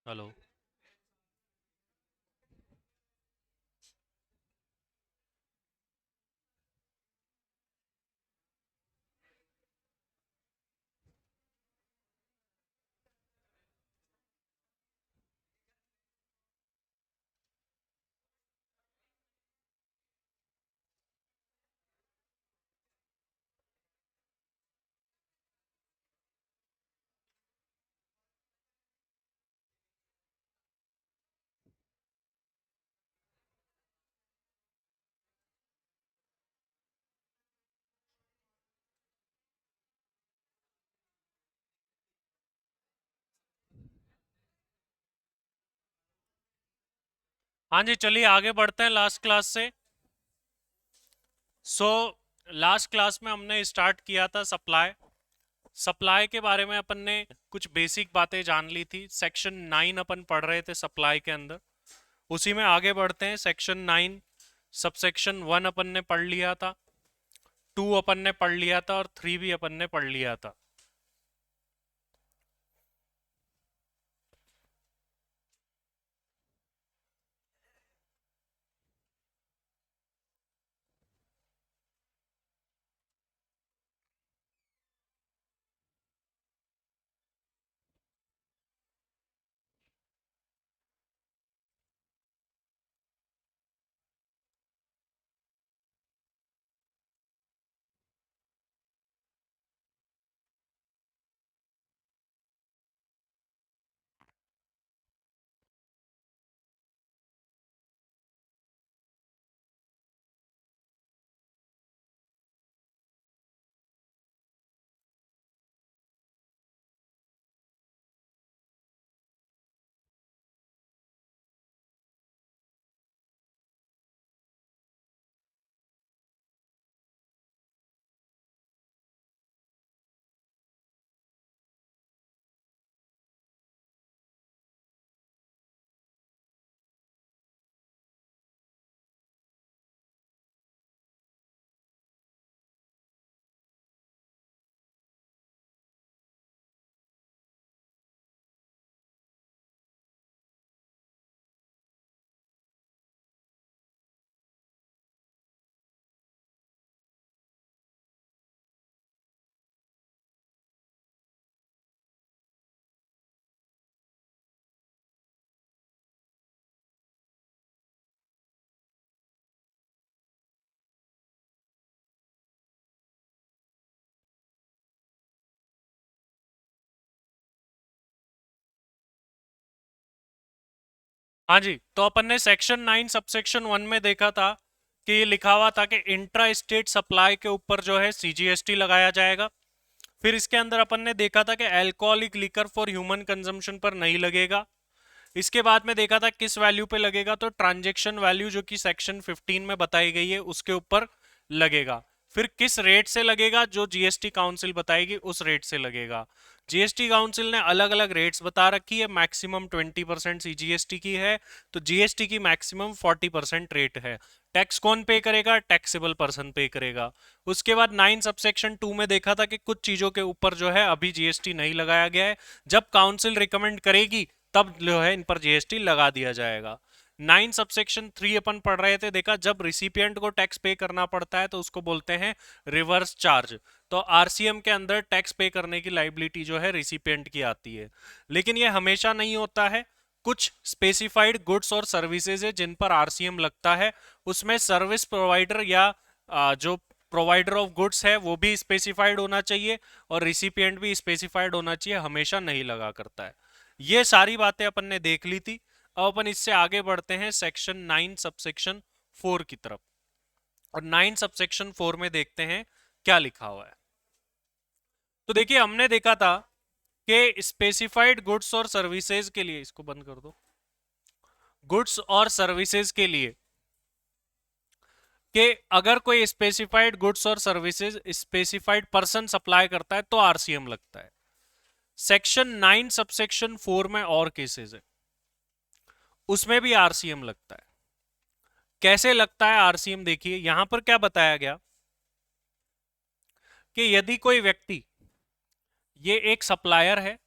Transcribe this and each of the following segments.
Hello. हाँ जी, चलिए आगे बढ़ते हैं लास्ट क्लास से। सो लास्ट क्लास में हमने स्टार्ट किया था सप्लाई। सप्लाई के बारे में अपन ने कुछ बेसिक बातें जान ली थी। सेक्शन 9 अपन पढ़ रहे थे सप्लाई के अंदर। उसी में आगे बढ़ते हैं। सेक्शन 9 सबसेक्शन 1 अपन ने पढ़ लिया था, 2 अपन ने पढ़ लिया था और 3 भी अपन ने पढ़ लिया था। हाँ जी, तो अपन ने सेक्शन 9 सबसेक्शन 1 में देखा था कि ये लिखा हुआ था कि इंट्रा स्टेट सप्लाई के ऊपर जो है सीजीएसटी लगाया जाएगा। फिर इसके अंदर अपन ने देखा था कि alcoholic liquor for human consumption पर नहीं लगेगा। इसके बाद में देखा था किस वैल्यू पे लगेगा, तो ट्रांजैक्शन वैल्यू जो कि सेक्शन 15 में बताई गई है उसके ऊपर लगेगा। फिर किस रेट से लगेगा, जो जीएसटी काउंसिल बताएगी उस रेट से लगेगा। जीएसटी काउंसिल ने अलग अलग रेट्स बता रखी है। मैक्सिमम 20% जीएसटी की है, तो जीएसटी की मैक्सिमम 40% रेट है। टैक्स कौन पे करेगा? टैक्सेबल पर्सन पे करेगा। उसके बाद 9 सबसेक्शन 2 में देखा था कि कुछ चीजों के ऊपर जो है अभी जीएसटी नहीं लगाया गया है। जब काउंसिल रिकमेंड करेगी तब जो है इन पर जीएसटी लगा दिया जाएगा। 9 सबसेक्शन 3 अपन पढ़ रहे थे, देखा जब रिसिपिएंट को टैक्स पे करना पड़ता है तो उसको बोलते हैं रिवर्स चार्ज। तो आरसीएम के अंदर टैक्स पे करने की लाइबिलिटी जो है रिसिपिएंट की आती है। लेकिन ये हमेशा नहीं होता है। कुछ स्पेसिफाइड गुड्स और सर्विसेज है जिन पर आरसीएम लगता है। उसमें सर्विस प्रोवाइडर या जो प्रोवाइडर ऑफ गुड्स है वो भी स्पेसिफाइड होना चाहिए और रिसिपिएंट भी स्पेसिफाइड होना चाहिए, हमेशा नहीं लगा करता है। ये सारी बातें अपन ने देख ली थी। अब अपन इससे आगे बढ़ते हैं सेक्शन 9 सबसेक्शन 4 की तरफ। और 9 सबसेक्शन 4 में देखते हैं क्या लिखा हुआ है। तो देखिए हमने देखा था कि स्पेसिफाइड गुड्स और सर्विसेज के लिए, इसको बंद कर दो, गुड्स और सर्विसेज के लिए कि अगर कोई स्पेसिफाइड गुड्स और सर्विसेज स्पेसिफाइड पर्सन सप्लाई करता है तो आरसीएम लगता है। सेक्शन 9 सबसेक्शन 4 में और केसेस है, उसमें भी आरसीएम लगता है। कैसे लगता है आरसीएम? देखिए यहां पर क्या बताया गया कि यदि कोई व्यक्ति, ये एक सप्लायर है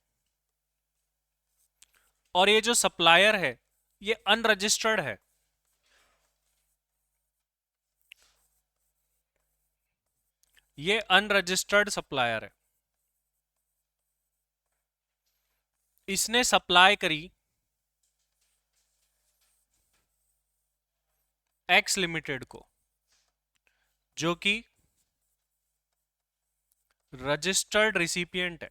और ये जो सप्लायर है ये अनरजिस्टर्ड है, ये अनरजिस्टर्ड सप्लायर है। इसने सप्लाई करी एक्स लिमिटेड को, जो कि रजिस्टर्ड रिसिपिएंट है।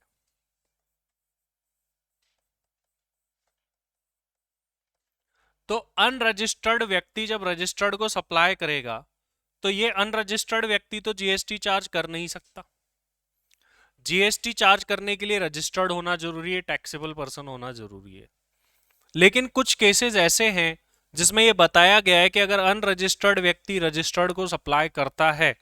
तो अनरजिस्टर्ड व्यक्ति जब रजिस्टर्ड को सप्लाई करेगा तो ये अनरजिस्टर्ड व्यक्ति तो जीएसटी चार्ज कर नहीं सकता। जीएसटी चार्ज करने के लिए रजिस्टर्ड होना जरूरी है, टैक्सेबल पर्सन होना जरूरी है। लेकिन कुछ केसेस ऐसे हैं जिसमें यह बताया गया है कि अगर अनरजिस्टर्ड व्यक्ति रजिस्टर्ड को सप्लाई करता है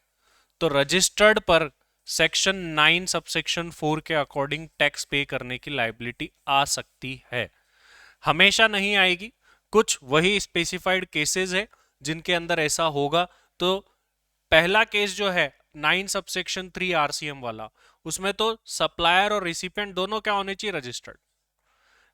तो रजिस्टर्ड पर सेक्शन 9 सबसेक्शन 4 के अकॉर्डिंग टैक्स पे करने की लायबिलिटी आ सकती है। हमेशा नहीं आएगी, कुछ वही स्पेसिफाइड केसेस है जिनके अंदर ऐसा होगा। तो पहला केस जो है 9 सबसेक्शन 3 आरसीएम वाला, उसमें तो सप्लायर और रिसिपिएंट दोनों क्या होने चाहिए, रजिस्टर्ड।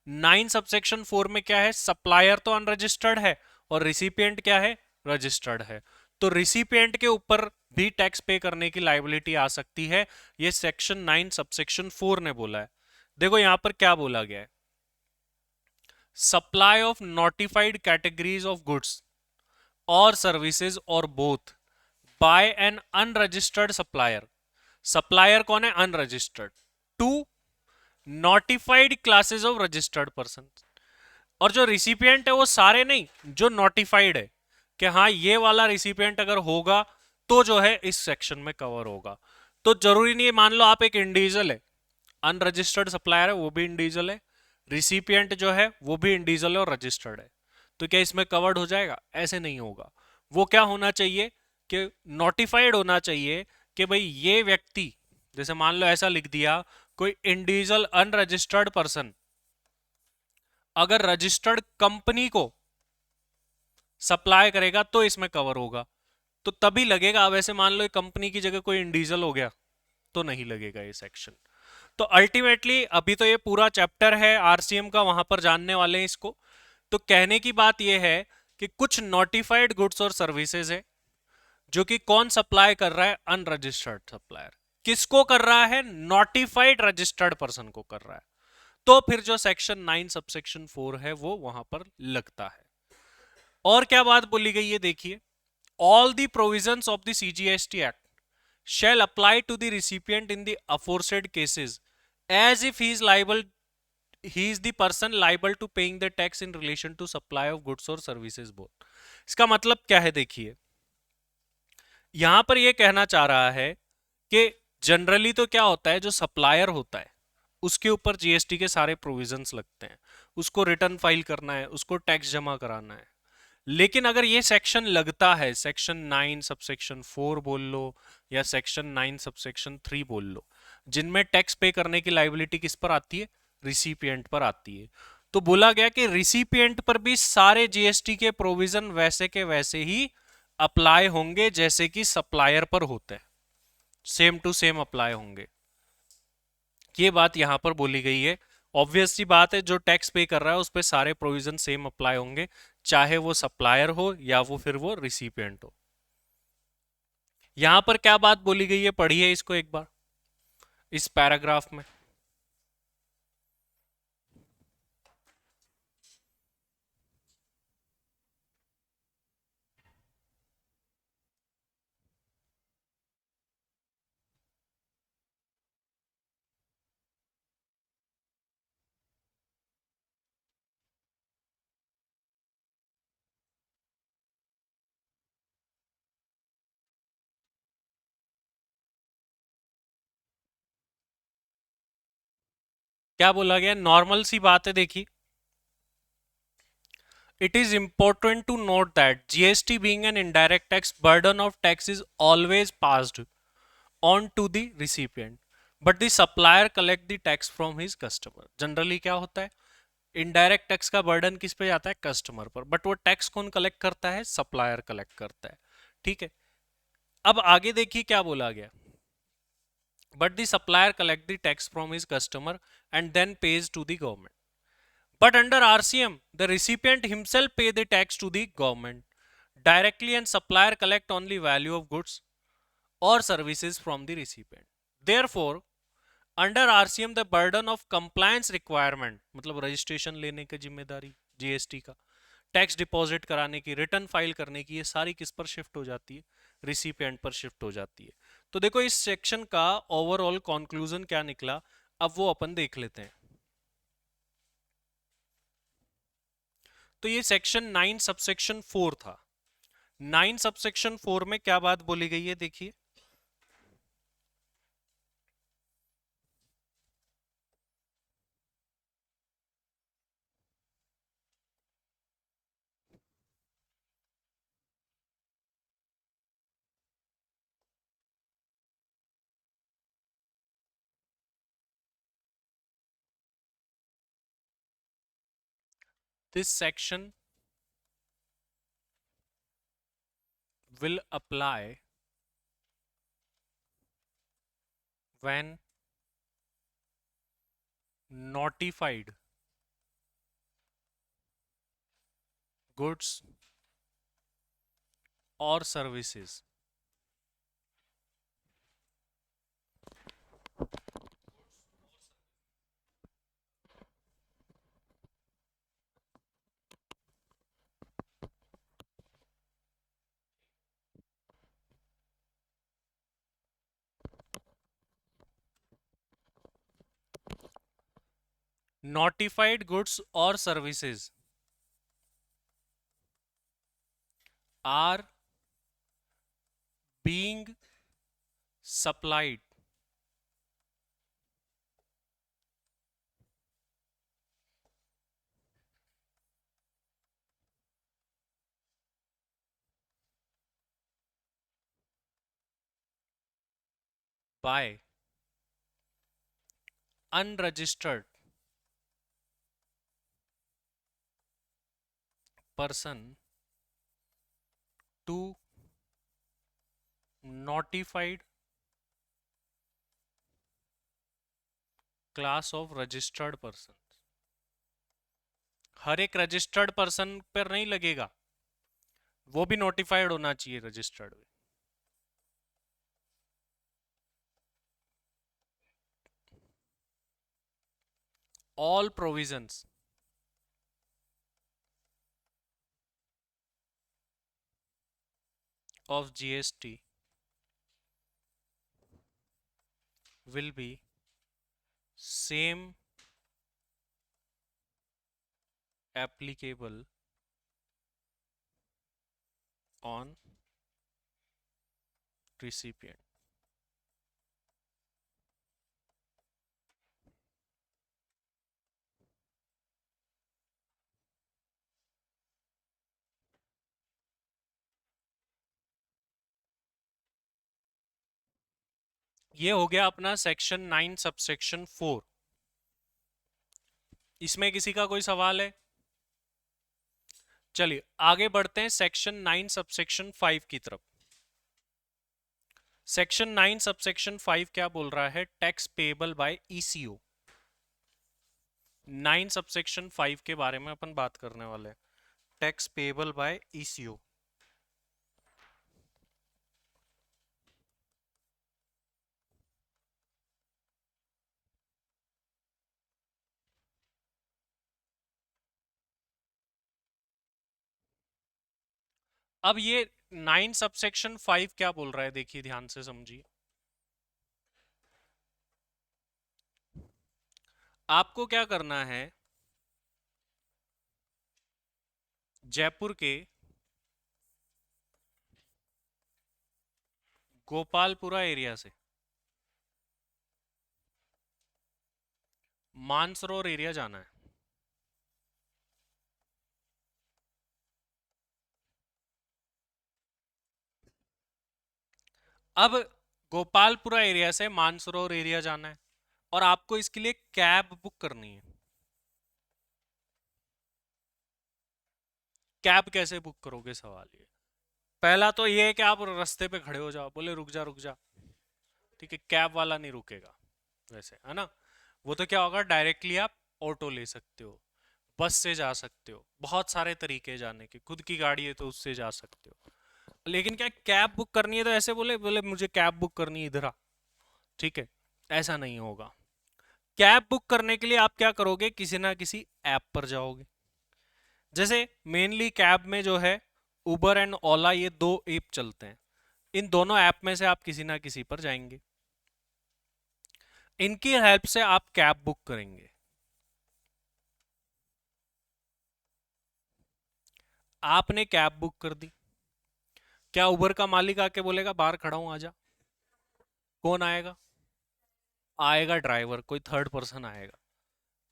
9 सबसेक्शन 4 में क्या है, सप्लायर तो अनरजिस्टर्ड है और रिसिपिएंट क्या है, रजिस्टर्ड है। तो रिसिपिएंट के ऊपर भी टैक्स पे करने की लायबिलिटी आ सकती है, ये सेक्शन 9 सबसेक्शन 4 ने बोला है। देखो यहां पर क्या बोला गया है, supply of notified categories of goods और सर्विसेज और both by an unregistered supplier. Supplier कौन है, unregistered, to notified classes of registered person. और जो रिसिपिएंट है वो सारे नहीं, जो नोटिफाइड है कि हाँ ये वाला रिसिपिएंट अगर होगा तो जो है इस सेक्शन में कवर होगा। तो जरूरी नहीं है, मान लो आप एक इंडिविजुअल है, अनरजिस्टर्ड सप्लायर है वो भी इंडिविजुअल है, रिसिपिएंट जो है वो भी इंडिविजुअल है और रजिस्टर्ड है, तो क्या इसमें कवर्ड हो जाएगा, ऐसे नहीं होगा। वो क्या होना चाहिए कि नोटिफाइड होना चाहिए कि भाई ये व्यक्ति, जैसे मान लो ऐसा लिख दिया, कोई इंडिविजुअल अनरजिस्टर्ड पर्सन अगर रजिस्टर्ड कंपनी को सप्लाई करेगा तो इसमें कवर होगा, तो तभी लगेगा। अब ऐसे मान लो कंपनी की जगह कोई इंडिविजुअल हो गया तो नहीं लगेगा ये सेक्शन। तो अल्टीमेटली अभी तो ये पूरा चैप्टर है आरसीएम का, वहां पर जानने वाले हैं इसको। तो कहने की बात यह है कि कुछ नोटिफाइड गुड्स और सर्विसेज है जो कि कौन सप्लाई कर रहा है, अनरजिस्टर्ड सप्लायर। किसको कर रहा है, नोटिफाइड रजिस्टर्ड पर्सन को कर रहा है। तो फिर जो सेक्शन 9 सबसेक्शन 4 है वो वहां पर लगता है। और क्या बात बोली गई है देखिए, all the provisions of the CGST act shall apply to the recipient in the aforesaid cases as if he is the person liable to paying the tax in relation to supply of goods or services both। इसका मतलब क्या है देखिए, यहां पर यह कहना चाह रहा है कि जनरली तो क्या होता है, जो सप्लायर होता है उसके ऊपर जीएसटी के सारे प्रोविजंस लगते हैं, उसको रिटर्न फाइल करना है, उसको टैक्स जमा कराना है। लेकिन अगर ये सेक्शन लगता है, सेक्शन 9 सबसेक्शन 4 बोल लो या सेक्शन 9 सबसेक्शन 3 बोल लो, जिनमें टैक्स पे करने की लायबिलिटी किस पर आती है, रिसिपिएंट पर आती है। तो बोला गया कि रिसिपिएंट पर भी सारे जीएसटी के प्रोविजन वैसे के वैसे ही अप्लाई होंगे जैसे कि सप्लायर पर होते हैं, सेम टू सेम अप्लाई होंगे। ये बात यहां पर बोली गई है। ऑब्वियस सी बात है, जो टैक्स पे कर रहा है उस पर सारे प्रोविजन सेम अप्लाई होंगे, चाहे वो सप्लायर हो या वो फिर वो रिसिपिएंट हो। यहां पर क्या बात बोली गई है, पढ़िए इसको एक बार इस पैराग्राफ में। क्या बोला गया, नॉर्मल सी बात है देखिए, it is important to note that GST being an indirect tax, burden of tax is always passed on to the recipient, but the supplier collect the tax from his customer। Generally क्या होता है, indirect tax का burden किस पे जाता है, customer पर, but वो टैक्स कौन कलेक्ट करता है, सप्लायर कलेक्ट करता है। ठीक है, अब आगे देखिए क्या बोला गया, but the supplier collect the tax from his customer and then pays to the government. But under RCM, the recipient himself pay the tax to the government directly, and supplier collect only value of goods or services from the recipient. Therefore, under RCM, the burden of compliance requirement, मतलब registration लेने की जिम्मेदारी GST का, tax deposit कराने की, return file करने की, ये सारी किस पर शिफ्ट हो जाती है? रिसिपिएंट पर शिफ्ट हो जाती है। तो देखो इस सेक्शन का ओवरऑल कंक्लूजन क्या निकला, अब वो अपन देख लेते हैं। तो ये सेक्शन 9 सबसेक्शन 4 था। 9 सबसेक्शन 4 में क्या बात बोली गई है, देखिए। This section will apply when notified goods or services notified goods or services are being supplied by unregistered person to notified class of registered person. हर एक रजिस्टर्ड पर्सन पर नहीं लगेगा, वो भी नोटिफाइड होना चाहिए registered. All provisions of GST will be same applicable on recipient। ये हो गया अपना सेक्शन 9 सबसेक्शन 4। इसमें किसी का कोई सवाल है? चलिए आगे बढ़ते हैं सेक्शन 9 सबसेक्शन 5 की तरफ। सेक्शन 9 सबसेक्शन 5 क्या बोल रहा है? Tax payable by eco. 9 subsection 5 के बारे में अपन बात करने वाले हैं, टैक्स पेएबल बाय ईसीओ। अब ये 9 सबसेक्शन 5 क्या बोल रहा है, देखिए ध्यान से समझिए। आपको क्या करना है, जयपुर के गोपालपुरा एरिया से मानसरोवर एरिया जाना है। अब गोपालपुरा एरिया से मानसरोवर एरिया जाना है और आपको इसके लिए कैब बुक करनी है। कैब कैसे बुक करोगे, सवाल ये। पहला तो ये है कि आप रास्ते पे खड़े हो जाओ, बोले रुक जा रुक जा, ठीक है, कैब वाला नहीं रुकेगा वैसे, है ना। वो तो क्या होगा, डायरेक्टली आप ऑटो ले सकते हो। बस से जा सकते हो, बहुत सारे तरीके हैं जाने के, खुद की गाड़ी है तो उससे जा सकते हो। लेकिन क्या कैब बुक करनी है तो ऐसे बोले बोले मुझे कैब बुक करनी है इधर आ, ठीक है, ऐसा नहीं होगा। कैब बुक करने के लिए आप क्या करोगे, किसी ना किसी ऐप पर जाओगे। जैसे मेनली कैब में जो है उबर एंड ओला, ये दो ऐप चलते हैं। इन दोनों ऐप में से आप किसी ना किसी पर जाएंगे, इनकी हेल्प से आप कैब बुक करेंगे। आपने कैब बुक कर दी, क्या उबर का मालिक आके बोलेगा बाहर खड़ा हूं आजा? कौन आएगा? आएगा ड्राइवर, कोई थर्ड पर्सन आएगा।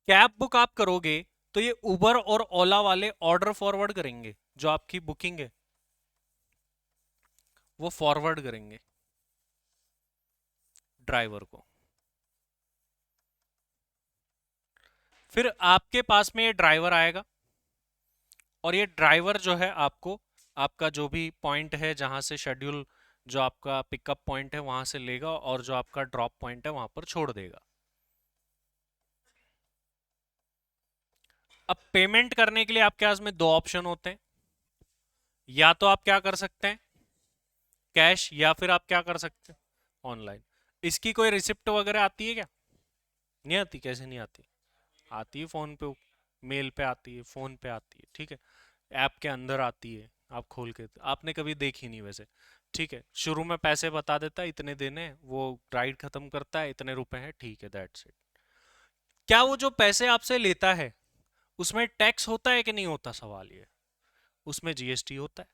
कैब बुक आप करोगे तो ये उबर और ओला वाले ऑर्डर फॉरवर्ड करेंगे, जो आपकी बुकिंग है वो फॉरवर्ड करेंगे ड्राइवर को। फिर आपके पास में ये ड्राइवर आएगा और ये ड्राइवर जो है आपको आपका जो भी पॉइंट है जहां से शेड्यूल, जो आपका पिकअप पॉइंट है वहां से लेगा और जो आपका ड्रॉप पॉइंट है वहां पर छोड़ देगा। अब पेमेंट करने के लिए आपके पास में दो ऑप्शन होते हैं, या तो आप क्या कर सकते हैं कैश, या फिर आप क्या कर सकते हैं ऑनलाइन। इसकी कोई रिसिप्ट वगैरह आती है क्या? नहीं आती। कैसे नहीं आती? आती है फोन पे, मेल पे आती है, फोन पे आती है, ठीक है, ऐप के अंदर आती है। आप खोल के आपने कभी देखी नहीं वैसे, ठीक है। शुरू में पैसे बता देता है इतने देने हैं, वो राइड खत्म करता है इतने रुपए हैं, ठीक है, दैट्स इट। क्या वो जो पैसे आपसे लेता है उसमें टैक्स होता है कि नहीं होता? सवाल ये, उसमें जीएसटी होता है।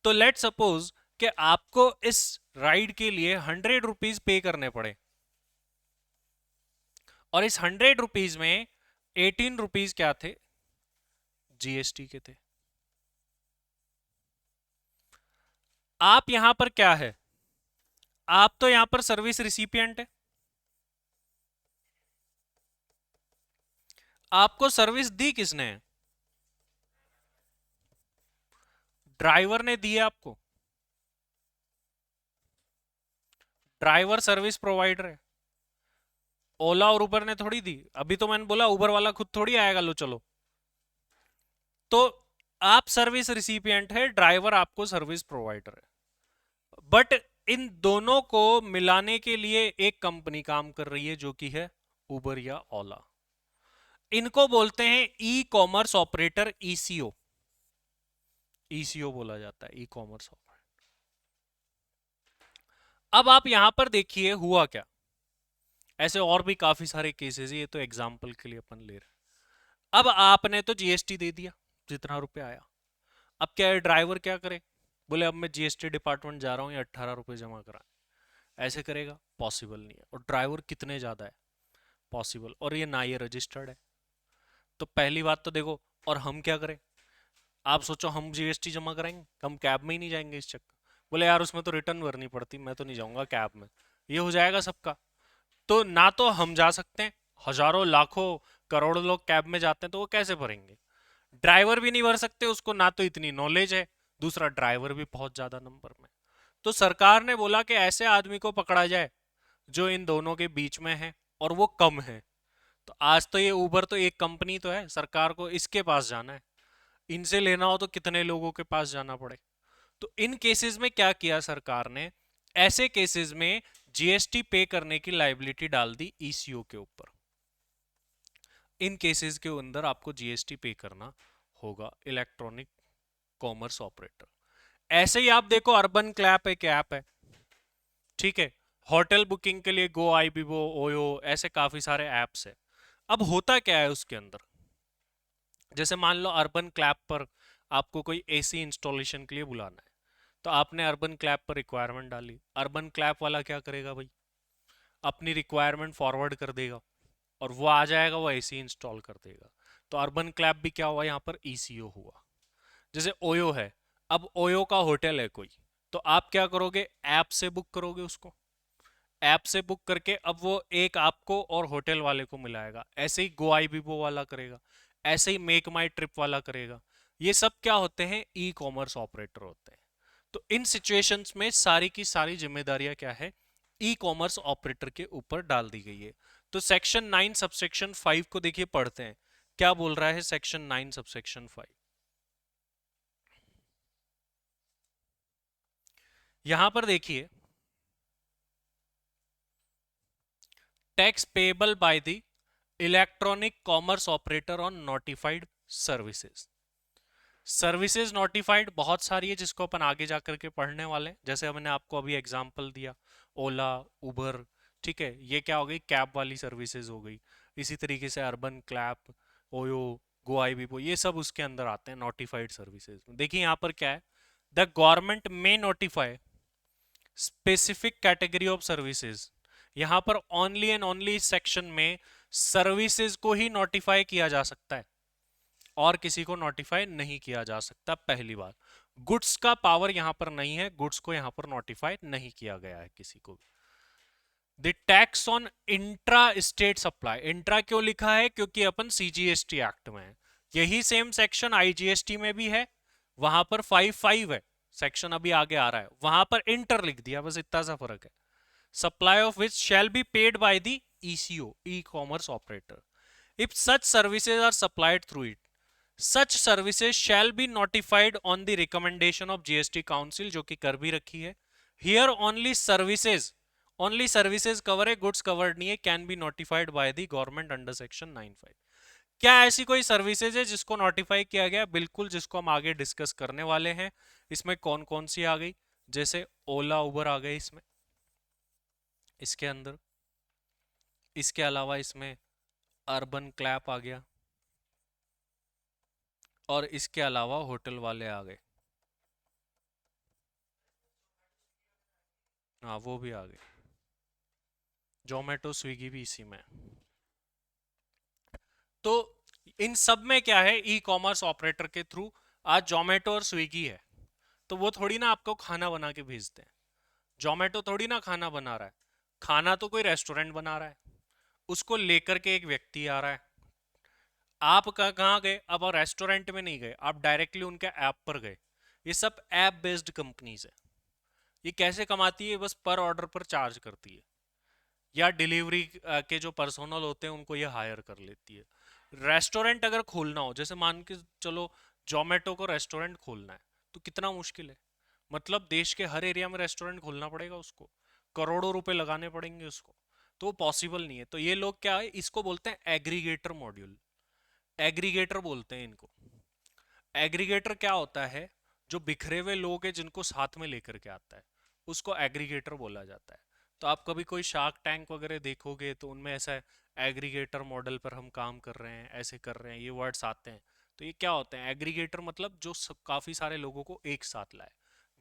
तो लेट सपोज कि आपको इस राइड के लिए 100 रुपीज पे करने पड़े, और इस 100 रुपीज में 18 रुपीज क्या थे? जीएसटी के थे। आप यहां पर क्या है, आप तो यहां पर सर्विस रिसिपिएंट है, आपको सर्विस दी किसने है? ड्राइवर ने दी है आपको। ड्राइवर सर्विस प्रोवाइडर है, ओला और उबर ने थोड़ी दी। अभी तो मैंने बोला उबर वाला खुद थोड़ी आएगा लो चलो। तो आप सर्विस रिसिपिएंट है, ड्राइवर आपको सर्विस प्रोवाइडर है। बट इन दोनों को मिलाने के लिए एक कंपनी काम कर रही है जो कि है उबर या ओला। इनको बोलते हैं ई कॉमर्स ऑपरेटर, ईसीओ। ईसीओ बोला जाता है, ई कॉमर्स ऑपरेटर। अब आप यहां पर देखिए हुआ क्या। ऐसे और भी काफी सारे केसेस है, ये तो एग्जांपल के लिए अपन ले रहे हैं। अब आपने तो जीएसटी दे दिया जितना रुपए आया। अब क्या है, ड्राइवर क्या करे? बोले अब मैं जीएसटी डिपार्टमेंट जा रहा हूँ, ये 18 रुपए जमा करा। ऐसे करेगा? पॉसिबल नहीं है। और ड्राइवर कितने ज्यादा है? पॉसिबल, और ये ना ये रजिस्टर्ड है। तो पहली बात तो देखो, और हम क्या करें? आप सोचो हम जीएसटी जमा कराएंगे, हम कैब में ही नहीं जाएंगे इस चक्कर। बोले यार उसमें तो रिटर्न भरनी पड़ती, मैं तो नहीं जाऊंगा कैब में। ये हो जाएगा सबका। तो ना तो हम जा सकते हैं, हजारों लाखों करोड़ों लोग कैब में जाते हैं, तो वो कैसे भरेंगे? ड्राइवर भी नहीं भर सकते उसको, ना तो इतनी नॉलेज है, दूसरा ड्राइवर भी बहुत ज्यादा नंबर में। तो सरकार ने बोला कि ऐसे आदमी को पकड़ा जाए जो इन दोनों के बीच में है और वो कम है। तो आज तो ये उबर तो एक कंपनी तो है, सरकार को इसके पास जाना है। इनसे लेना हो तो कितने लोगों के पास जाना पड़े। तो इन केसेस में क्या किया सरकार ने, ऐसे केसेस में जीएसटी पे करने की लाइबिलिटी डाल दी ईसीओ के ऊपर। इन केसेस के अंदर आपको जीएसटी पे करना होगा, इलेक्ट्रॉनिक कॉमर्स ऑपरेटर। ऐसे ही आप देखो अर्बन क्लैप एक ऐप है, ठीक है, होटल बुकिंग के लिए गो आईबीबो, ओयो, ऐसे काफी सारे ऐप्स है। अब होता क्या है उसके अंदर, जैसे मान लो अर्बन क्लैप पर आपको कोई एसी इंस्टॉलेशन के लिए बुलाना है, तो आपने अर्बन क्लैप पर रिक्वायरमेंट डाली। अर्बन क्लैप वाला क्या करेगा भाई, अपनी रिक्वायरमेंट फॉरवर्ड कर देगा और वो आ जाएगा, वो एसी इंस्टॉल कर देगा। तो अर्बन क्लैप भी क्या हुआ यहाँ पर, ईसीओ हुआ। जैसे ओयो है, अब ओयो का होटल है कोई, तो आप क्या करोगे, ऐप से बुक करोगे उसको। ऐप से बुक करके अब वो एक आपको और होटल वाले को मिलाएगा। ऐसे ही गो आई बीबो वाला करेगा, ऐसे ही मेक माई ट्रिप वाला करेगा। ये सब क्या होते हैं, ई कॉमर्स ऑपरेटर होते हैं। तो इन सिचुएशंस में सारी की सारी जिम्मेदारियां क्या है, ई कॉमर्स ऑपरेटर के ऊपर डाल दी गई है। तो सेक्शन 9 सबसेक्शन 5 को देखिए पढ़ते हैं क्या बोल रहा है सेक्शन 9 सबसेक्शन 5? यहां पर देखिए, tax payable by the electronic commerce operator on notified services. Services notified बहुत सारी है जिसको अपन आगे जाकर के पढ़ने वाले हैं, जैसे हमने आपको अभी एग्जांपल दिया, ओला, उबर, ठीक है, ये क्या हो गई, कैब वाली सर्विसेज हो गई। इसी तरीके से अर्बन क्लैप, ओयो, गोआईबीबो, ये सब उसके अंदर आते हैं नोटिफाइड सर्विसेज में। देखिए यहाँ पर क्या है, द गवर्नमेंट में notify specific category of services. यहां पर ओनली एंड ओनली सेक्शन में सर्विसेज को ही नोटिफाई किया जा सकता है और किसी को नोटिफाई नहीं किया जा सकता। पहली बात, गुड्स का पावर यहां पर नहीं है, गुड्स को यहां पर नोटिफाई नहीं किया गया है किसी को भी। The tax on intra state supply, intra क्यों लिखा है, क्योंकि अपन सीजीएसटी एक्ट में है। यही सेम सेक्शन आईजीएसटी में भी है, वहां पर 5(5) है सेक्शन, अभी आगे आ रहा है, वहां पर इंटर लिख दिया, बस इतना सा फर्क है। Supply of which shall be paid by the ECO, e commerce operator, if such services are supplied through it. Such services shall be notified on the recommendation of GST council, जो कि कर भी रखी है। Here only services, only services cover है, goods covered नहीं है, can be notified by the government under section 9(5). क्या ऐसी कोई सर्विसेज है जिसको नोटिफाई किया गया? बिल्कुल, जिसको हम आगे डिस्कस करने वाले हैं। इसमें कौन कौन सी आ गई, जैसे ओला उबर आ गए इसमें, इसके अंदर। इसके अलावा इसमें अर्बन क्लैप आ गया, और इसके अलावा होटल वाले आ गए, हाँ वो भी आ गए, जोमेटो स्विगी भी इसी में। तो इन सब में क्या है, ई कॉमर्स ऑपरेटर के थ्रू आज जोमेटो और स्विगी है, तो वो थोड़ी ना आपको खाना बना के भेजते हैं। जोमेटो थोड़ी ना खाना बना रहा है, खाना तो कोई रेस्टोरेंट बना रहा है, उसको लेकर के एक व्यक्ति आ रहा है। आप कहाँ गए, अब रेस्टोरेंट में नहीं गए, आप डायरेक्टली उनके ऐप पर गए। ये सब ऐप बेस्ड कंपनीज है। ये कैसे कमाती है, बस पर ऑर्डर पर चार्ज करती है, या डिलीवरी के जो पर्सोनल होते हैं उनको ये हायर कर लेती है। रेस्टोरेंट अगर खोलना हो, जैसे मान के चलो जोमेटो को रेस्टोरेंट खोलना है, तो कितना मुश्किल है, मतलब देश के हर एरिया में रेस्टोरेंट खोलना पड़ेगा उसको, करोड़ों रुपए लगाने पड़ेंगे उसको, तो वो पॉसिबल नहीं है। तो ये लोग क्या है, इसको बोलते हैं एग्रीगेटर मॉड्यूल, एग्रीगेटर बोलते हैं इनको। एग्रीगेटर क्या होता है, जो बिखरे हुए लोग हैं जिनको साथ में लेकर के आता है, उसको एग्रीगेटर बोला जाता है। तो आप कभी कोई शार्क टैंक वगैरह देखोगे तो उनमें ऐसा है, एग्रीगेटर मॉडल पर हम काम कर रहे हैं, ऐसे कर रहे हैं, ये वर्ड्स आते हैं। तो ये क्या होते हैं, एग्रीगेटर मतलब जो काफी सारे लोगों को एक साथ लाए।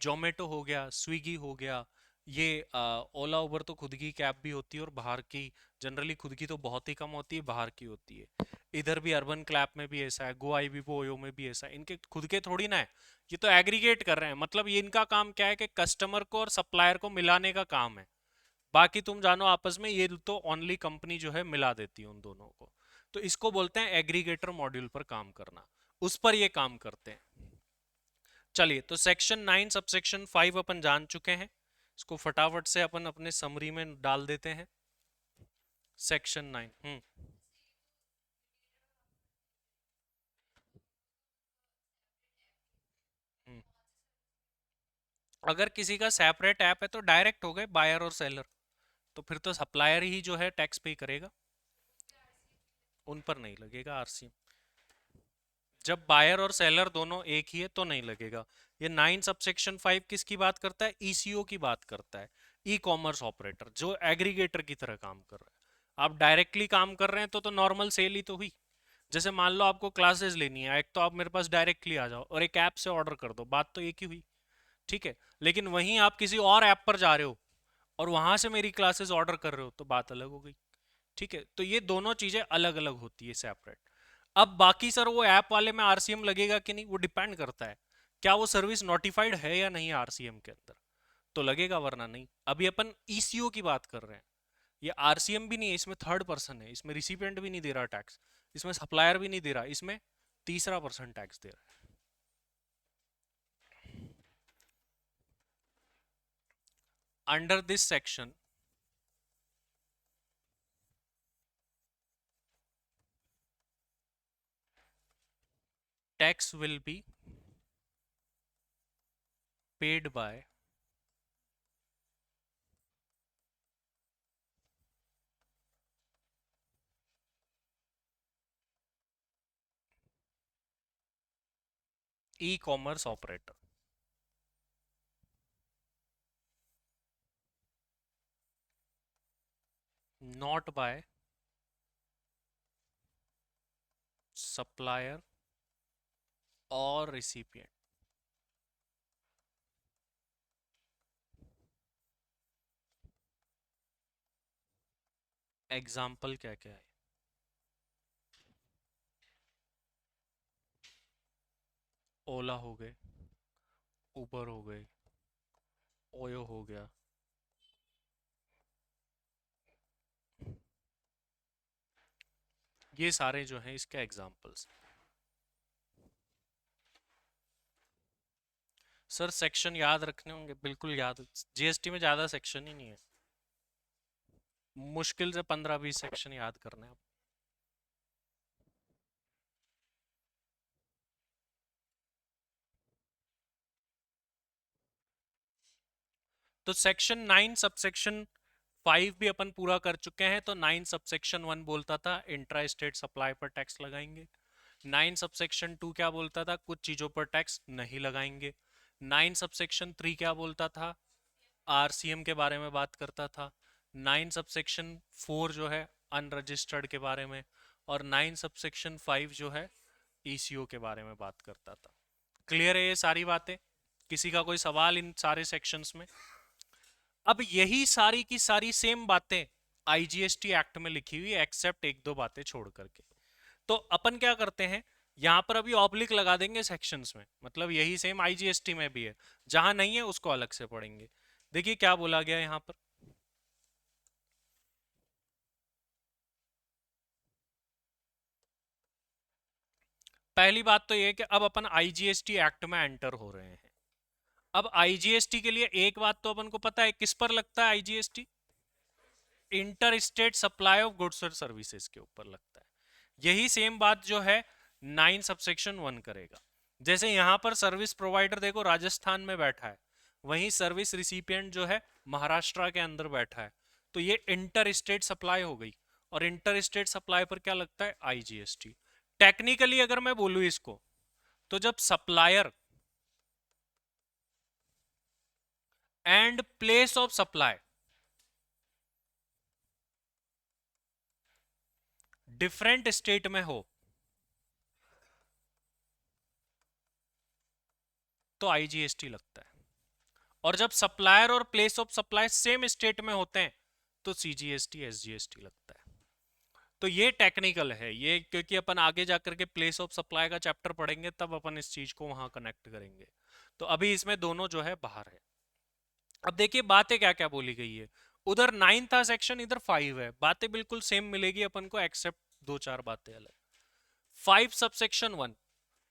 जोमेटो हो गया, स्विगी हो गया, ये ओला उबर तो खुद की कैब भी होती है, और बाहर की जनरली, खुद की तो बहुत ही कम होती है, बाहर की होती है। इधर भी अर्बन क्लैप में भी ऐसा है, गो आईबीबो ओयो में भी ऐसा है, इनके खुद के थोड़ी ना है, ये तो एग्रीगेट कर रहे हैं। मतलब ये इनका काम क्या है कि कस्टमर को और सप्लायर को मिलाने का काम है, बाकी तुम जानो आपस में, ये तो ओनली कंपनी जो है मिला देती है उन दोनों को। तो इसको बोलते हैं एग्रीगेटर मॉड्यूल पर काम करना, उस पर ये काम करते हैं। चलिए, तो सेक्शन 9 सबसेक्शन 5 अपन जान चुके हैं, इसको फटाफट से अपन अपने समरी में डाल देते हैं। सेक्शन 9, हम्म। अगर किसी का सेपरेट ऐप है तो डायरेक्ट हो गए बायर और सेलर, तो फिर तो सप्लायर ही जो है टैक्स पे करेगा, उन पर नहीं लगेगा आरसीएम। जब बायर और सेलर दोनों एक ही है तो नहीं लगेगा। ये 9 सबसेक्शन 5 किसकी बात करता है, ईसीओ की बात करता है, ई कॉमर्स ऑपरेटर, जो एग्रीगेटर की तरह काम कर रहा है। आप डायरेक्टली काम कर रहे हैं तो नॉर्मल सेल ही तो हुई। जैसे मान लो आपको क्लासेस लेनी है, एक तो आप मेरे पास डायरेक्टली आ जाओ और एक ऐप से ऑर्डर कर दो, बात तो एक ही हुई, ठीक है। लेकिन वहीं आप किसी और ऐप पर जा रहे हो और वहां से मेरी क्लासेस ऑर्डर कर रहे हो, तो बात अलग हो गई, ठीक है। तो ये दोनों चीजें अलग अलग होती है, सेपरेट। अब बाकी सर वो ऐप वाले में आरसीएम लगेगा कि नहीं, वो डिपेंड करता है क्या वो सर्विस नोटिफाइड है या नहीं आरसीएम के अंदर, तो लगेगा, वरना नहीं। अभी अपन ईसीओ की बात कर रहे हैं, ये आरसीएम भी नहीं है, इसमें थर्ड पर्सन है, इसमें रिसिपिएंट भी नहीं दे रहा टैक्स, इसमें सप्लायर भी नहीं दे रहा, इसमें तीसरा पर्सन टैक्स दे रहा है। Under this section, tax will be paid by e-commerce operator, not by supplier or recipient. Example क्या क्या है? ओला हो गए, उबर हो गए, ओयो हो गया। ये सारे जो हैं इसके एग्जाम्पल्स। सर सेक्शन याद रखने होंगे, बिल्कुल याद। जीएसटी में ज्यादा सेक्शन ही नहीं है, मुश्किल से 15-20 सेक्शन याद करने हैं। तो सेक्शन 9 सबसेक्शन 5 भी अपन पूरा कर चुके हैं। तो 9 सबसेक्शन 1 बोलता था इंट्रा स्टेट सप्लाई पर टैक्स लगाएंगे। 9 सबसेक्शन 2 क्या बोलता था? कुछ चीजों पर टैक्स नहीं लगाएंगे। 9 सबसेक्शन 3 क्या बोलता था? आरसीएम के बारे में बात करता था। 9 सबसेक्शन 4 जो है अनरजिस्टर्ड के बारे में, और 9 सबसेक्शन 5 जो है ईसीओ के बारे में बात करता था। क्लियर है ये सारी बातें? किसी का कोई सवाल इन सारे सेक्शंस में? अब यही सारी की सारी सेम बातें आईजीएसटी एक्ट में लिखी हुई, एक्सेप्ट एक दो बातें छोड़ करके। तो अपन क्या करते हैं, यहां पर अभी ऑब्लिक लगा देंगे सेक्शंस में, मतलब यही सेम आईजीएसटी में भी है, जहां नहीं है उसको अलग से पढ़ेंगे। देखिए क्या बोला गया यहां पर। पहली बात तो यह कि अब अपन आईजीएसटी एक्ट में एंटर हो रहे हैं। अब आईजीएसटी के लिए एक बात तो अपन को पता है, किस पर लगता है IGST? Inter state supply of goods और सर्विसेज के ऊपर लगता है। यही सेम बात जो है 9 सबसेक्शन 1 करेगा। जैसे यहां पर सर्विस प्रोवाइडर देखो राजस्थान में बैठा है, वहीं सर्विस रिसिपिएंट जो है महाराष्ट्र के अंदर बैठा है, तो ये इंटर स्टेट सप्लाई हो गई। और इंटर स्टेट सप्लाई पर क्या लगता है? आईजीएसटी। टेक्निकली अगर मैं बोलूं इसको, तो जब supplier and place of supply different state में हो तो आईजीएसटी लगता है, और जब सप्लायर और place of supply same state में होते हैं तो सीजीएसटी एसजीएसटी लगता है। तो ये टेक्निकल है ये, क्योंकि अपन आगे जाकर के प्लेस ऑफ सप्लाई का चैप्टर पढ़ेंगे तब अपन इस चीज को वहां कनेक्ट करेंगे। तो अभी इसमें दोनों जो है बाहर है। अब देखिए बातें क्या क्या बोली गई है। उधर 9 था सेक्शन, इधर 5 है, बातें बिल्कुल सेम मिलेगी अपन को, एक्सेप्ट दो चार बातें अलग। 5 सबसेक्शन 1,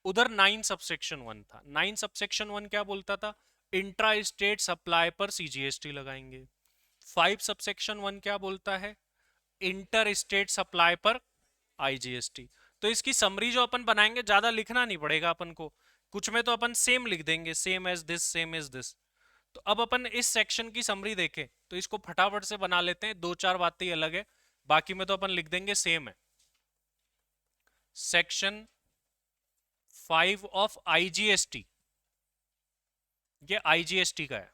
उधर 9 सबसेक्शन 1 था। 9 सबसेक्शन 1 क्या बोलता था? इंट्रा स्टेट सप्लाई पर सीजीएसटी लगाएंगे। 5 सबसेक्शन 1 क्या बोलता है? इंटर स्टेट सप्लाई पर आईजीएसटी। तो इसकी समरी जो अपन बनाएंगे, ज्यादा लिखना नहीं पड़ेगा अपन को, कुछ में तो अपन सेम लिख देंगे, same as this, same as this. तो अब अपन इस सेक्शन की समरी देखें तो इसको फटाफट से बना लेते हैं, दो चार बातें अलग है, बाकी में तो अपन लिख देंगे सेम है। सेक्शन 5 ऑफ आईजीएसटी, ये आईजीएसटी का है।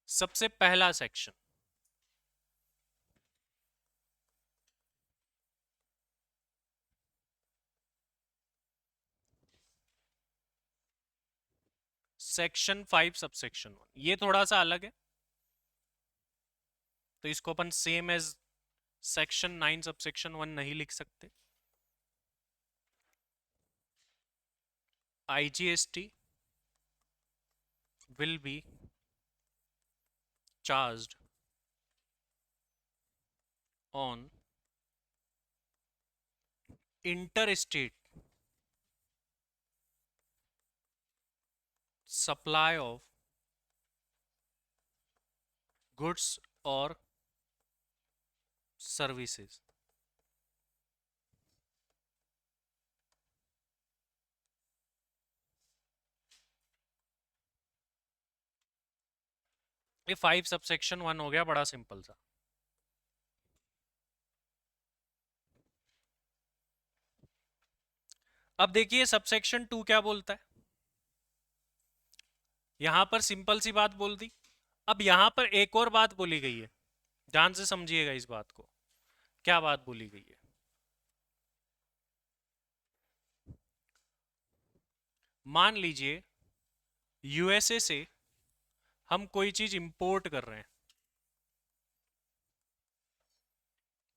सबसे पहला सेक्शन, सेक्शन 5 सबसेक्शन 1, ये थोड़ा सा अलग है, तो इसको अपन सेम एज सेक्शन 9 सबसेक्शन 1 नहीं लिख सकते। IGST will be charged on interstate supply of goods और सर्विसेज। ये 5 सबसेक्शन 1 हो गया, बड़ा सिंपल सा। अब देखिए सबसेक्शन 2 क्या बोलता है। यहां पर सिंपल सी बात बोल दी। अब यहां पर एक और बात बोली गई है, ध्यान से समझिएगा इस बात को। क्या बात बोली गई है? मान लीजिए यूएसए से हम कोई चीज इंपोर्ट कर रहे हैं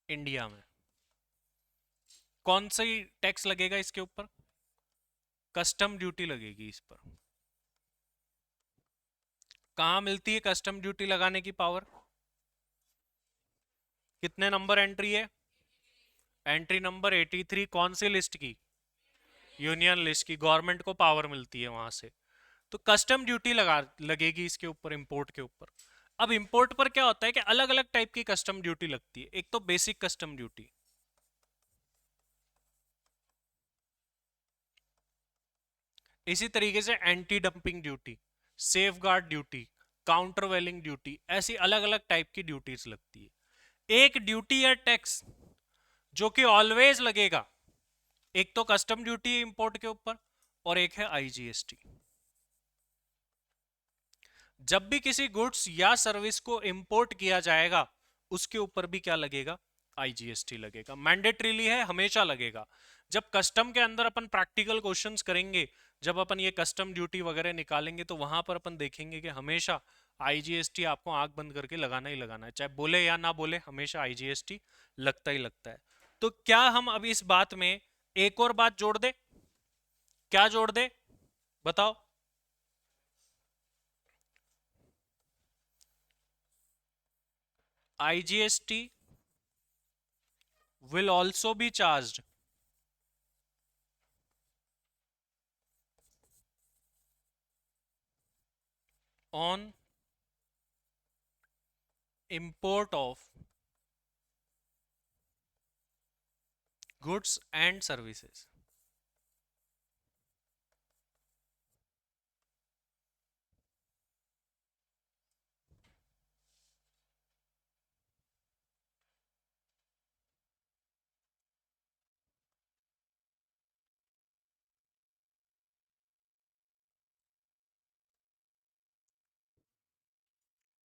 इंडिया में, कौन सी टैक्स लगेगा इसके ऊपर? कस्टम ड्यूटी लगेगी इस पर। कहां मिलती है कस्टम ड्यूटी लगाने की पावर? कितने नंबर एंट्री है? Entry number 83। कौन सी लिस्ट की? यूनियन लिस्ट की। गवर्नमेंट को पावर मिलती है वहां से। तो कस्टम ड्यूटी लगेगी इसके ऊपर, इंपोर्ट के ऊपर। अब इंपोर्ट पर क्या होता है कि अलग अलग टाइप की कस्टम ड्यूटी लगती है। एक तो बेसिक कस्टम ड्यूटी, इसी तरीके से anti dumping duty, safeguard duty, countervailing duty, ऐसी अलग अलग टाइप की ड्यूटीज लगती है। एक ड्यूटी या टैक्स जो कि ऑलवेज लगेगा, एक तो कस्टम ड्यूटी इंपोर्ट के ऊपर और एक है आईजीएसटी। जब भी किसी गुड्स या सर्विस को इंपोर्ट किया जाएगा उसके ऊपर भी क्या लगेगा? आईजीएसटी लगेगा। मैंडेटरीली है, हमेशा लगेगा। जब कस्टम के अंदर अपन प्रैक्टिकल क्वेश्चंस करेंगे, जब अपन ये कस्टम ड्यूटी वगैरह निकालेंगे, तो वहां पर अपन देखेंगे कि हमेशा आईजीएसटी आपको आंख बंद करके लगाना ही लगाना है, चाहे बोले या ना बोले, हमेशा आईजीएसटी लगता ही लगता है। तो क्या हम अब इस बात में एक और बात जोड़ दे? क्या जोड़ दे बताओ? IGST will also be charged on import of goods and services.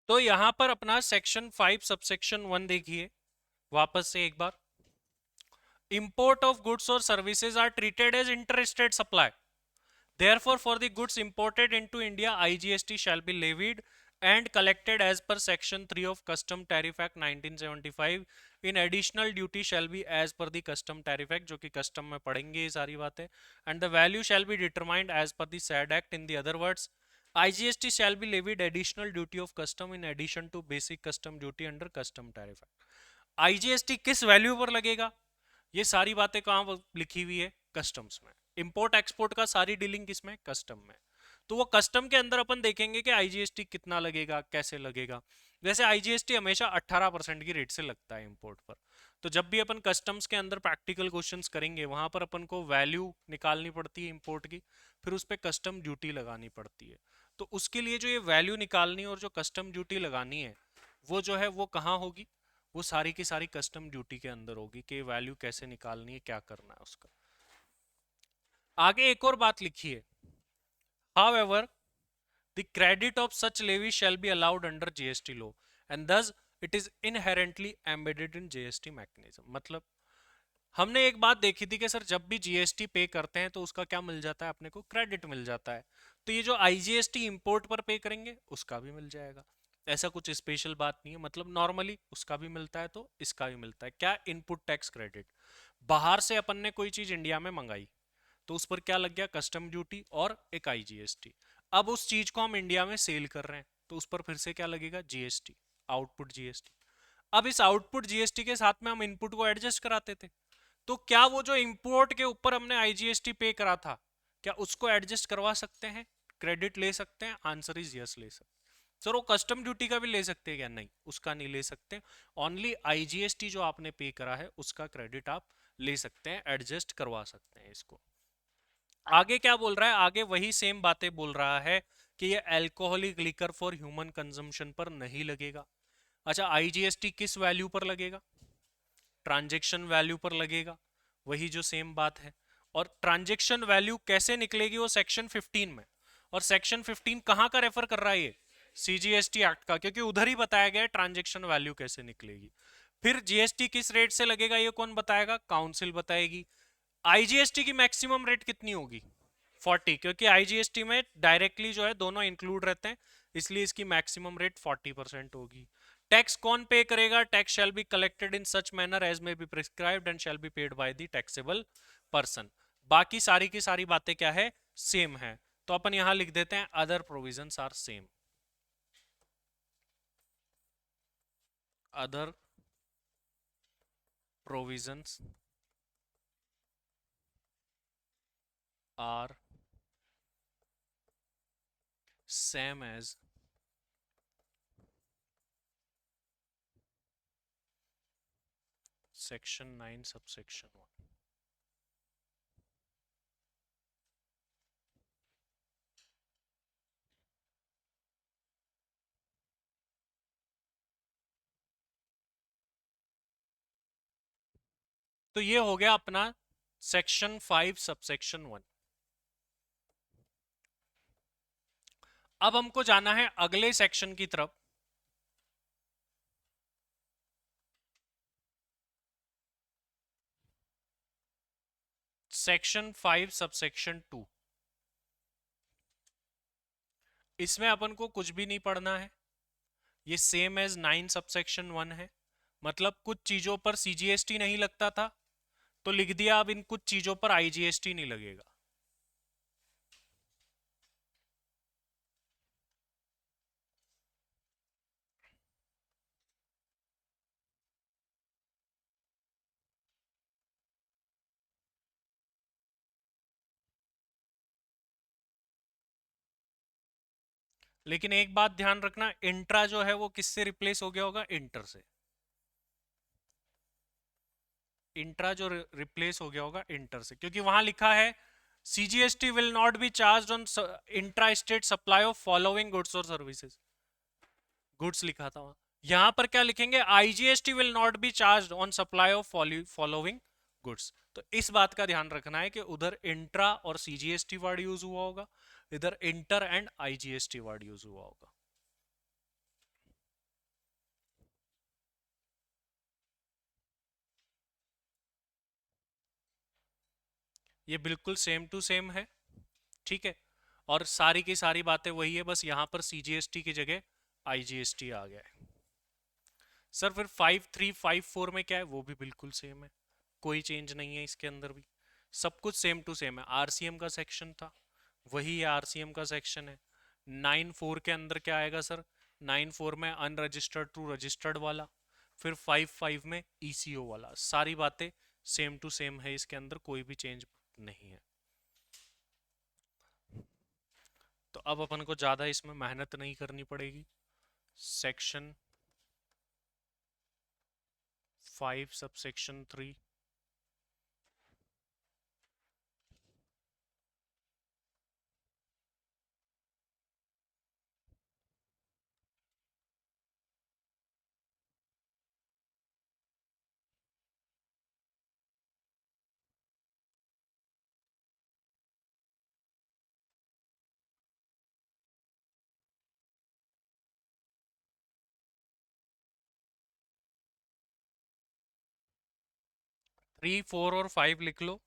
तो यहां पर अपना सेक्शन 5 सबसेक्शन 1 देखिए वापस से एक बार। Import of goods or services are treated as inter-state supply. Therefore, for the goods imported into India, IGST shall be levied and collected as per Section 3 of Custom Tariff Act 1975. In additional duty shall be as per the Custom Tariff Act, जो कि custom में पढ़ेंगे ये सारी बातें, and the value shall be determined as per the said act. In the other words, IGST shall be levied additional duty of custom in addition to basic custom duty under Custom Tariff Act. IGST किस value पर लगेगा? ये सारी बातें कहाँ लिखी हुई है? कस्टम्स में। इंपोर्ट एक्सपोर्ट का सारी डीलिंग किसमें? कस्टम में। तो वो कस्टम के अंदर अपन देखेंगे कि आईजीएसटी कितना लगेगा, कैसे लगेगा। वैसे आईजीएसटी हमेशा 18% की रेट से लगता है इंपोर्ट पर। तो जब भी अपन कस्टम्स के अंदर प्रैक्टिकल क्वेश्चंस करेंगे, वहां पर अपन को वैल्यू निकालनी पड़ती है इंपोर्ट की, फिर उस पर कस्टम ड्यूटी लगानी पड़ती है। तो उसके लिए जो ये वैल्यू निकालनी और जो कस्टम ड्यूटी लगानी है, वो जो है वो कहाँ होगी? वो सारी की सारी कस्टम ड्यूटी के अंदर होगी कि वैल्यू कैसे निकालनी है, क्या करना है उसका। आगे एक और बात लिखी है, however the credit of such levy shall be allowed under GST law and thus it is inherently embedded in GST mechanism। मतलब हमने एक बात देखी थी कि सर जब भी जीएसटी पे करते हैं तो उसका क्या मिल जाता है अपने को? क्रेडिट मिल जाता है। तो ये जो आईजीएसटी इंपोर्ट पर पे करेंगे उसका भी मिल जाएगा। ऐसा कुछ स्पेशल बात नहीं है, मतलब नॉर्मली उसका भी मिलता है तो इसका भी मिलता है। क्या? Input tax credit. बाहर से अपन ने कोई चीज इंडिया में मंगाई तो उस पर क्या लग गया? कस्टम ड्यूटी और एक आईजीएसटी। अब उस चीज को हम इंडिया में सेल कर रहे हैं तो उस पर फिर से क्या लगेगा? GST, output GST. अब इस आउटपुट जीएसटी के साथ में हम इनपुट को एडजस्ट कराते थे, तो क्या वो जो इंपोर्ट के ऊपर हमने आईजीएसटी पे करा था, क्या उसको एडजस्ट करवा सकते हैं? क्रेडिट ले सकते हैं? आंसर इज यस, ले सकते। सर वो कस्टम ड्यूटी का भी ले सकते हैं क्या? नहीं, उसका नहीं ले सकते। ओनली आईजीएसटी जो आपने पे करा है उसका क्रेडिट आप ले सकते हैं, एडजस्ट करवा सकते हैं इसको। आगे क्या बोल रहा है? आगे वही सेम बातें बोल रहा है कि ये alcoholic liquor for human consumption पर नहीं लगेगा। अच्छा, आईजीएसटी किस वैल्यू पर लगेगा? ट्रांजैक्शन वैल्यू पर लगेगा, वही जो सेम बात है। और ट्रांजैक्शन वैल्यू कैसे निकलेगी? वो सेक्शन 15 में। और सेक्शन 15 कहां का रेफर कर रहा है? ये सीजीएसटी एक्ट का, क्योंकि उधर ही बताया गया है ट्रांजैक्शन वैल्यू कैसे निकलेगी। फिर जीएसटी किस रेट से लगेगा ये कौन बताएगा? काउंसिल बताएगी। आईजीएसटी की मैक्सिमम रेट कितनी होगी? 40, क्योंकि आईजीएसटी में डायरेक्टली जो है दोनों इंक्लूड रहते हैं, इसलिए इसकी मैक्सिमम रेट 40% होगी। टैक्स कौन पे करेगा? Tax shall be collected in such manner as may be prescribed and shall be paid by the taxable person. बाकी सारी की सारी बातें क्या है? सेम है। तो अपन यहां लिख देते हैं other provisions are same. Other provisions are same as section 9 subsection 1। तो ये हो गया अपना सेक्शन 5 सबसेक्शन 1। अब हमको जाना है अगले सेक्शन की तरफ। Section 5 subsection 2। इसमें अपन को कुछ भी नहीं पढ़ना है, ये सेम एज 9 सबसेक्शन 1 है। मतलब कुछ चीजों पर सीजीएसटी नहीं लगता था, तो लिख दिया अब इन कुछ चीजों पर आईजीएसटी नहीं लगेगा। लेकिन एक बात ध्यान रखना, इंट्रा जो है वो किससे रिप्लेस हो गया होगा? इंटर से। इंट्रा जो रिप्लेस हो गया होगा इंटर से, क्योंकि वहां लिखा है CGST will not be charge on intra state supply of following goods और सर्विसेज। गुड्स लिखा था वहां, यहां पर क्या लिखेंगे? IGST will not be charge on supply of following goods. तो इस बात का ध्यान रखना है कि उधर इंट्रा और सीजीएसटी वर्ड यूज हुआ होगा, इधर inter and IGST word use हुआ होगा। ये बिल्कुल सेम टू सेम है, ठीक है। और सारी की सारी बातें वही है, बस यहां पर सीजीएसटी की जगह आईजीएसटी आ गया है। सर फिर 5354 में क्या है? वो भी बिल्कुल सेम है, कोई चेंज नहीं है इसके अंदर भी, सब कुछ सेम टू सेम है। आरसीएम का सेक्शन था, वही आरसीएम का सेक्शन है। 94 के अंदर क्या आएगा सर? 94 में अनरजिस्टर्ड टू रजिस्टर्ड वाला, फिर 55 में ईसीओ वाला, सारी बातें सेम टू सेम है इसके अंदर, कोई भी चेंज नहीं है। तो अब अपन को ज्यादा इसमें मेहनत नहीं करनी पड़ेगी। Section 5 subsection 3। थ्री फोर और 5 लिख लो।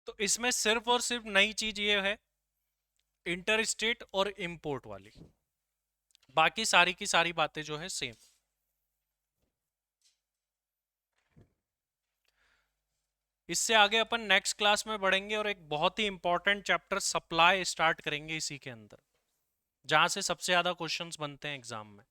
तो इसमें सिर्फ और सिर्फ नई चीज ये है इंटर स्टेट और इंपोर्ट वाली, बाकी सारी की सारी बातें जो है सेम। इससे आगे अपन नेक्स्ट क्लास में बढ़ेंगे और एक बहुत ही इंपॉर्टेंट चैप्टर सप्लाई स्टार्ट करेंगे इसी के अंदर, जहां से सबसे ज्यादा क्वेश्चंस बनते हैं एग्जाम में।